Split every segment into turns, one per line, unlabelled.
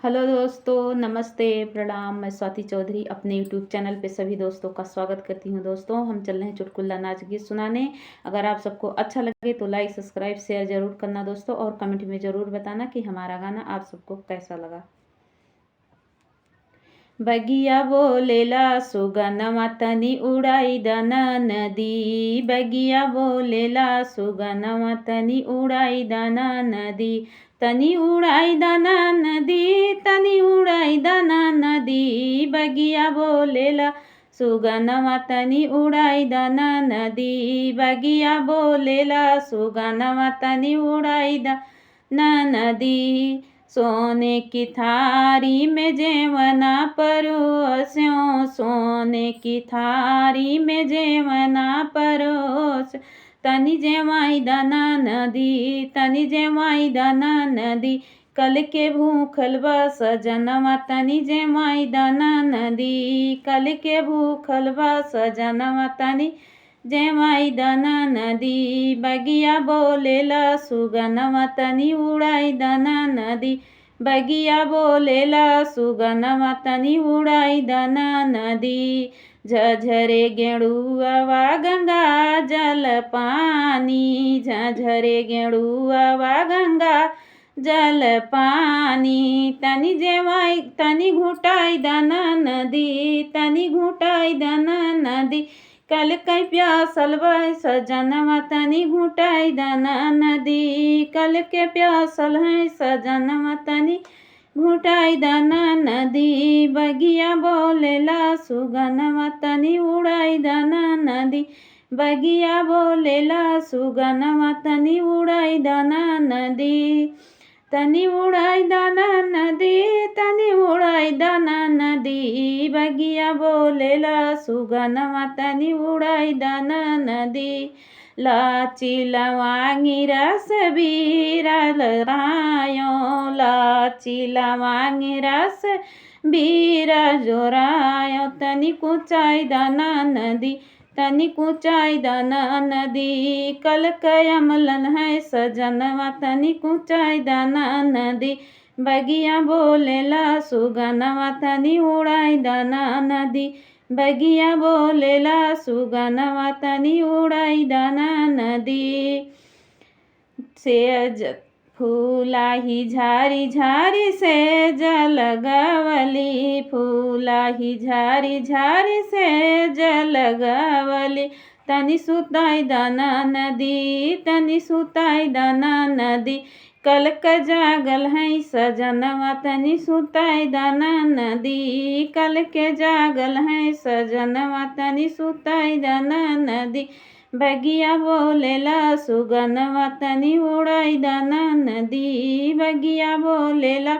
Hello दोस्तों, नमस्ते, प्रणाम। मैं स्वाति चौधरी अपने यूट्यूब चैनल पे सभी दोस्तों का स्वागत करती हूँ। दोस्तों, हम चल रहे हैं चुटकुला नाच गीत सुनाने। अगर आप सबको अच्छा लगे तो लाइक, सब्सक्राइब, शेयर जरूर करना दोस्तों, और कमेंट में ज़रूर बताना कि हमारा गाना आप सबको कैसा लगा। बगिया बोलेला सुगनमा तनी उड़ाई दाना नदी। बगिया बोलेला सुगनमा तनी उड़ाई दाना नदी। तनी उड़ाई दाना नदी, तनी उड़ाई दाना नदी। बगिया बोलेला सुगनमा तनी उड़ाई दाना नदी। बगिया बोलेला सुगनमा तनी उड़ाई दाना नदी। सोने की थारी में जेवना परोस्यों, सोने की थारी में जेवना परोस। तनी जेवाई दाना नदी, तनी जेवाई दाना नदी। कल के भूखल बा सजनवा, तनी जेवाई दाना नदी। कल के भूखल बा सजनवा, तनी जेवाई दाना नदी। बगिया बोलेला सुगनमा तनी उड़ाई दाना नदी। बगिया बोलेला सुगनमा तनी उड़ाई दाना नदी। झझरे गेड़ुआ गंगा जल पानी, झझरे गेड़ुआ गंगा जल पानी। तनी जेवाई तनी घुटाई दाना नदी, तनी घुटाई दाना नदी। कल कई प्यासल बाई सजनवा तनी घुटाई दाना नदी। कल के प्यासल है सजनवा तनी घुटाई दाना नदी। बगिया बोलेला सुगनवा तनी उड़ाई दाना नदी। बगिया बोलेला सुगनवा तनी उड़ाई दाना नदी। तनी उड़ाई दाना नदी, तनी उड़ाई दाना नदी। बगिया बोलेला सुगनवा तनी उड़ाई दाना नदी। लाची लवांगी रस बीरा लरायो, लाची लवांगी रस बीरा जोरायो। तनी कुचाई दाना नदी, तनी कुचाई दाना नदी। कल कयमलन है सजनवा तनी कुचाई दाना नदी। बगिया बोलेला सुगनवा तनी उड़ाई दाना नदी। बगिया बोलेला सुगनवा तनी उड़ाई दाना नदी। सेज फूलाही झारी झारी से जल गवली, फूलाही झारी झारी से जल गवली। तनी सुताई दाना नदी, तनी सुताई दाना नदी। कल का जागल है सजनवा तनी सुताई दाना नदी। कल के जागल है सजनवा तनी सुताई दाना नदी। बगिया बोलेला सुगनवा तनी उड़ाई दाना नदी। बगिया बोलेला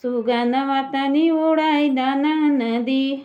सुगनवा तनी उड़ाई दाना नदी।